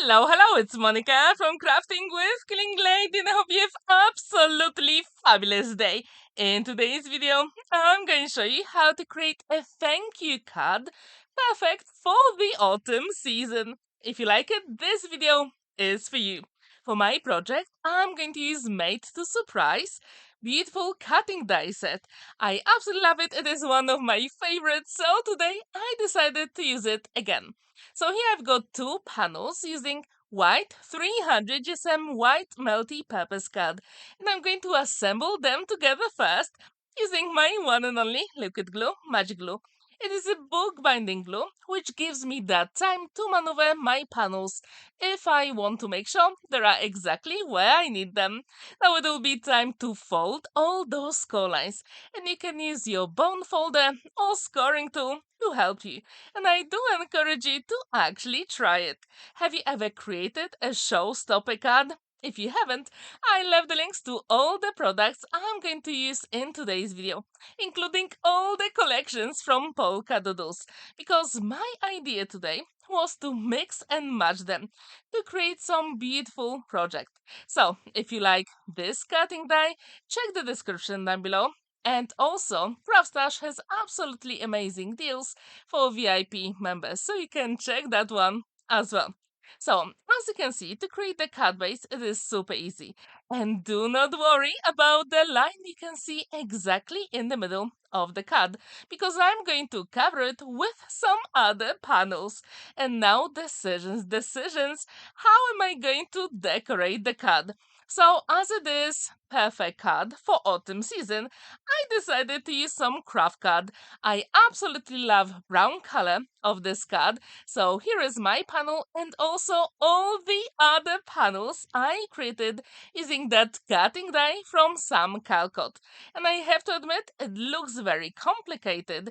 Hello, hello, it's Monica from Crafting with Quilling, and I hope you have absolutely fabulous day. In today's video, I'm going to show you how to create a thank you card perfect for the autumn season. If you like it, this video is for you. For my project, I'm going to use Made to Surprise beautiful cutting die set. I absolutely love it. It is one of my favorites, so today I decided to use it again. So here I've got two panels using white 300 GSM white multi-purpose card, and I'm going to assemble them together first using my one and only liquid glue, magic glue. It is a book-binding glue, which gives me that time to maneuver my panels if I want to make sure they are exactly where I need them. Now it will be time to fold all those score lines, and you can use your bone folder or scoring tool to help you. And I do encourage you to actually try it. Have you ever created a showstopper card? If you haven't, I left the links to all the products I'm going to use in today's video, including all the collections from Polkadoodles, because my idea today was to mix and match them to create some beautiful project. So, if you like this cutting die, check the description down below. And also, CraftStash has absolutely amazing deals for VIP members, so you can check that one as well. So, as you can see, to create the card base, it is super easy. And do not worry about the line you can see exactly in the middle of the card, because I'm going to cover it with some other panels. And now decisions. How am I going to decorate the card? So, as it is perfect card for autumn season, I decided to use some craft card. I absolutely love brown color of this card. So here is my panel and also all the other panels I created using that cutting die from Sam Calcott. And I have to admit, it looks very complicated,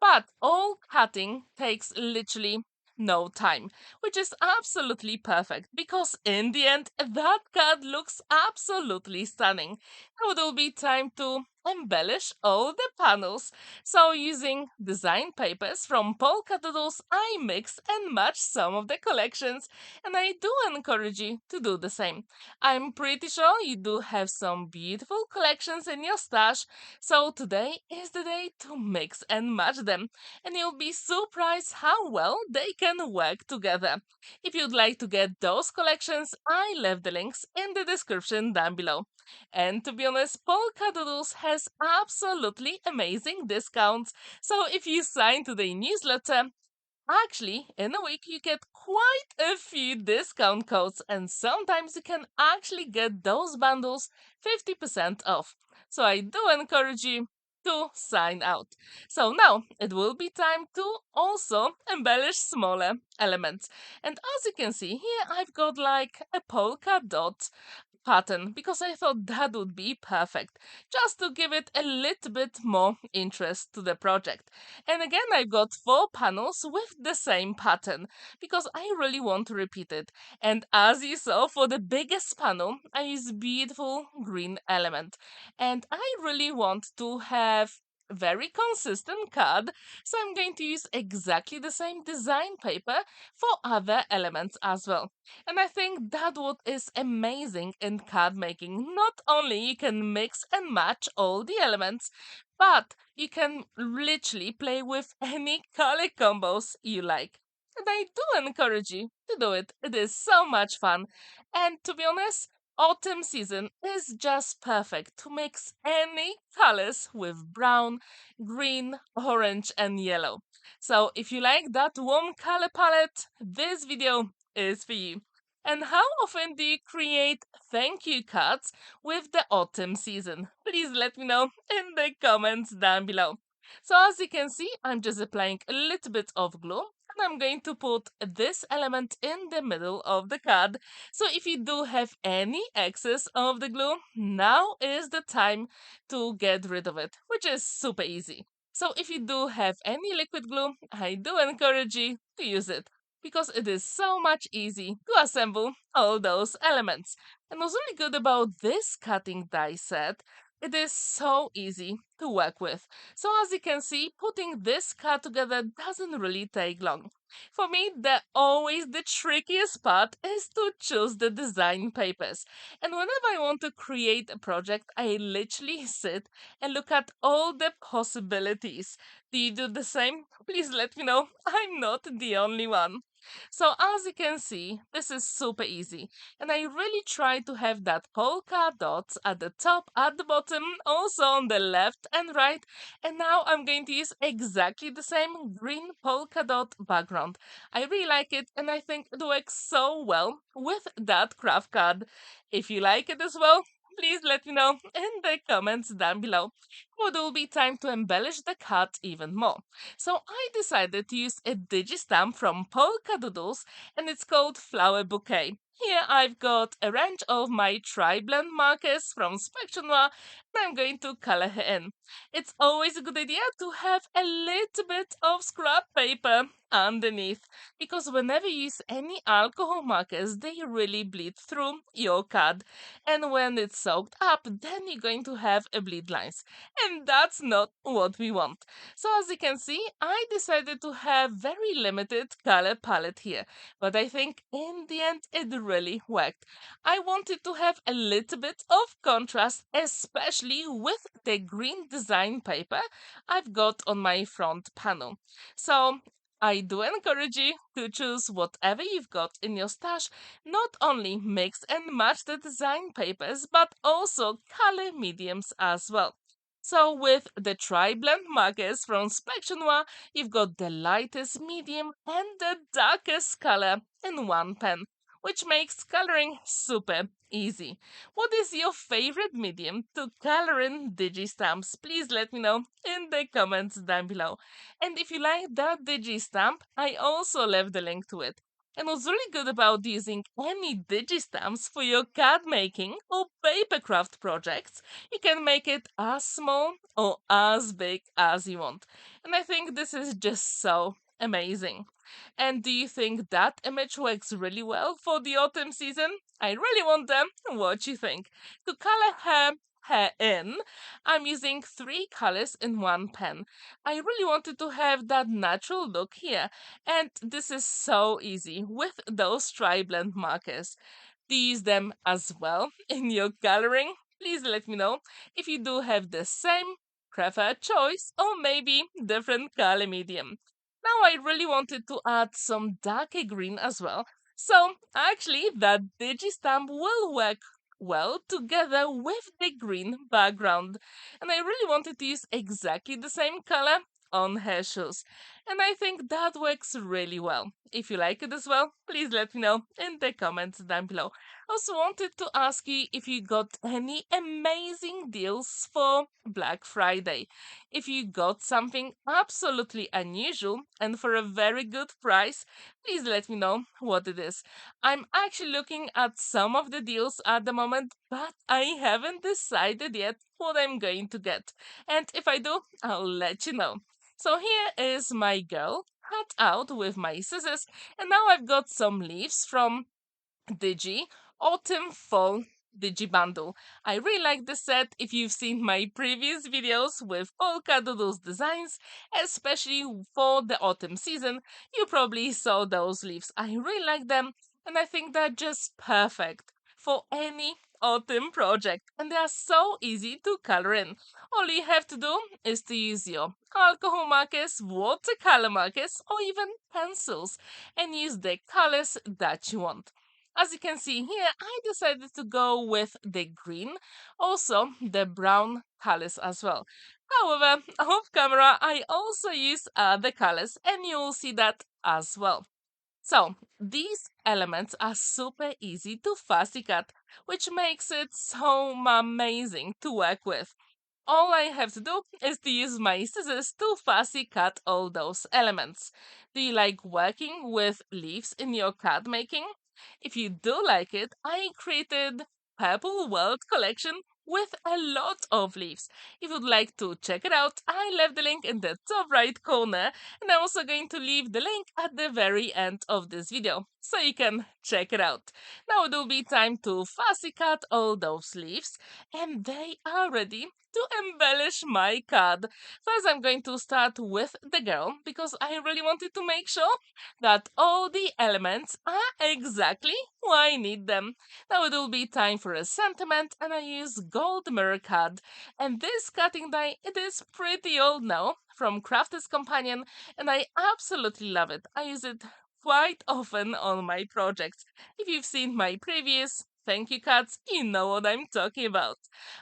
but all cutting takes literally no time, which is absolutely perfect because in the end, that card looks absolutely stunning. Now it will be time to embellish all the panels. So using design papers from Polkadoodles, I mix and match some of the collections, and I do encourage you to do the same. I'm pretty sure you do have some beautiful collections in your stash, so today is the day to mix and match them, and you'll be surprised how well they can work together. If you'd like to get those collections, I left the links in the description down below. And to be honest, Polkadoodles has absolutely amazing discounts. So if you sign to the newsletter, actually, in a week you get quite a few discount codes, and sometimes you can actually get those bundles 50% off. So I do encourage you to sign out. So now it will be time to also embellish smaller elements. And as you can see here, I've got like a polka dot pattern because I thought that would be perfect just to give it a little bit more interest to the project. And again, I've got 4 panels with the same pattern because I really want to repeat it. And as you saw, for the biggest panel, I use beautiful green element. And I really want to have very consistent card, so I'm going to use exactly the same design paper for other elements as well. And I think that what is amazing in card making, not only you can mix and match all the elements, but you can literally play with any color combos you like. And I do encourage you to do it. It is so much fun. And to be honest, autumn season is just perfect to mix any colors with brown, green, orange, and yellow. So if you like that warm color palette, this video is for you. And how often do you create thank you cards with the autumn season? Please let me know in the comments down below. So as you can see, I'm just applying a little bit of glue, and I'm going to put this element in the middle of the card. So if you do have any excess of the glue, now is the time to get rid of it, which is super easy. So if you do have any liquid glue, I do encourage you to use it because it is so much easy to assemble all those elements. And what's really good about this cutting die set It is so easy to work with. So as you can see, putting this card together doesn't really take long. For me, the trickiest part is to choose the design papers. And whenever I want to create a project, I literally sit and look at all the possibilities. Do you do the same? Please let me know. I'm not the only one. So as you can see, this is super easy. And I really try to have that polka dots at the top, at the bottom, also on the left and right. And now I'm going to use exactly the same green polka dot background. I really like it and I think it works so well with that craft card. If you like it as well, please let me know in the comments down below. It will be time to embellish the card even more. So I decided to use a Digi stamp from Polkadoodles and it's called Flower Bouquet. Here I've got a range of my TriBlend markers from Spectrum Noir and I'm going to color her in. It's always a good idea to have a little bit of scrap paper underneath because whenever you use any alcohol markers they really bleed through your card, and when it's soaked up then you're going to have a bleed lines, and that's not what we want. So as you can see, I decided to have very limited color palette here, but I think in the end it really worked. I wanted to have a little bit of contrast, especially with the green design paper I've got on my front panel. So I do encourage you to choose whatever you've got in your stash, not only mix and match the design papers, but also color mediums as well. So with the TriBlend markers from Spectrum Noir, you've got the lightest, medium, and the darkest color in one pen, which makes coloring super easy. What is your favorite medium to color in Digi stamps? Please let me know in the comments down below. And if you like that Digi stamp, I also left the link to it. And what's really good about using any Digi stamps for your card making or papercraft projects, you can make it as small or as big as you want. And I think this is just so amazing. And do you think that image works really well for the autumn season? I really want them. What you think? To color her hair in, I'm using 3 colors in one pen. I really wanted to have that natural look here, and this is so easy with those tri-blend markers. Do you use them as well in your coloring? Please let me know if you do have the same preferred choice or maybe different color medium. Now I really wanted to add some darker green as well. So actually that digistamp will work well together with the green background. And I really wanted to use exactly the same color on her shoes. And I think that works really well. If you like it as well, please let me know in the comments down below. Also wanted to ask you if you got any amazing deals for Black Friday. If you got something absolutely unusual and for a very good price, please let me know what it is. I'm actually looking at some of the deals at the moment, but I haven't decided yet what I'm going to get. And if I do, I'll let you know. So here is my girl cut out with my scissors, and now I've got some leaves from Digi Autumn Fall Digi Bundle. I really like this set. If you've seen my previous videos with Polkadoodles designs, especially for the autumn season, you probably saw those leaves. I really like them and I think they're just perfect for any autumn project, and they are so easy to color in. All you have to do is to use your alcohol markers, watercolor markers, or even pencils and use the colors that you want. As you can see here, I decided to go with the green, also the brown colors as well. However, off camera, I also use other colors and you will see that as well. So, these elements are super easy to fussy cut, which makes it so amazing to work with. All I have to do is to use my scissors to fussy cut all those elements. Do you like working with leaves in your card making? If you do like it, I created Purple World collection with a lot of leaves. If you'd like to check it out, I left the link in the top right corner, and I'm also going to leave the link at the very end of this video, so you can check it out. Now it will be time to fussy cut all those leaves, and they are ready to embellish my card. First, I'm going to start with the girl because I really wanted to make sure that all the elements are exactly where I need them. Now it will be time for a sentiment, and I use gold mirror card. And this cutting die, it is pretty old now, from Crafters Companion, and I absolutely love it. I use it quite often on my projects. If you've seen my previous thank you cards, you know what I'm talking about.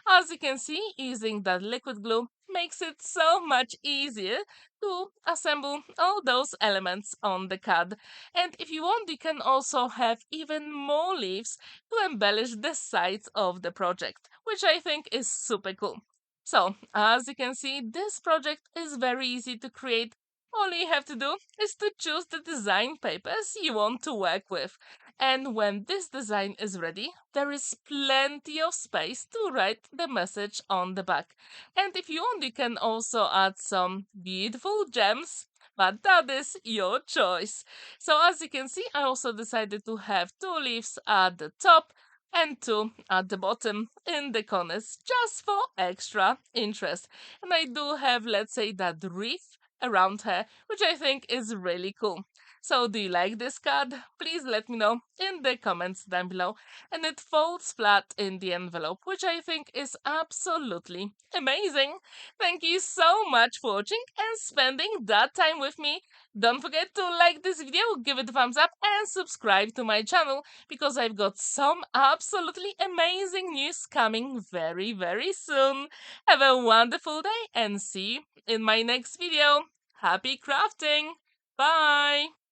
As you can see, using that liquid glue makes it so much easier to assemble all those elements on the card. And if you want, you can also have even more leaves to embellish the sides of the project, which I think is super cool. So, as you can see, this project is very easy to create. All you have to do is to choose the design papers you want to work with. And when this design is ready, there is plenty of space to write the message on the back. And if you want, you can also add some beautiful gems, but that is your choice. So as you can see, I also decided to have two leaves at the top and two at the bottom in the corners, just for extra interest. And I do have, let's say, that wreath around her, which I think is really cool. So, do you like this card? Please let me know in the comments down below. And it folds flat in the envelope, which I think is absolutely amazing. Thank you so much for watching and spending that time with me. Don't forget to like this video, give it a thumbs up, and subscribe to my channel because I've got some absolutely amazing news coming very, very soon. Have a wonderful day and see you in my next video. Happy crafting! Bye!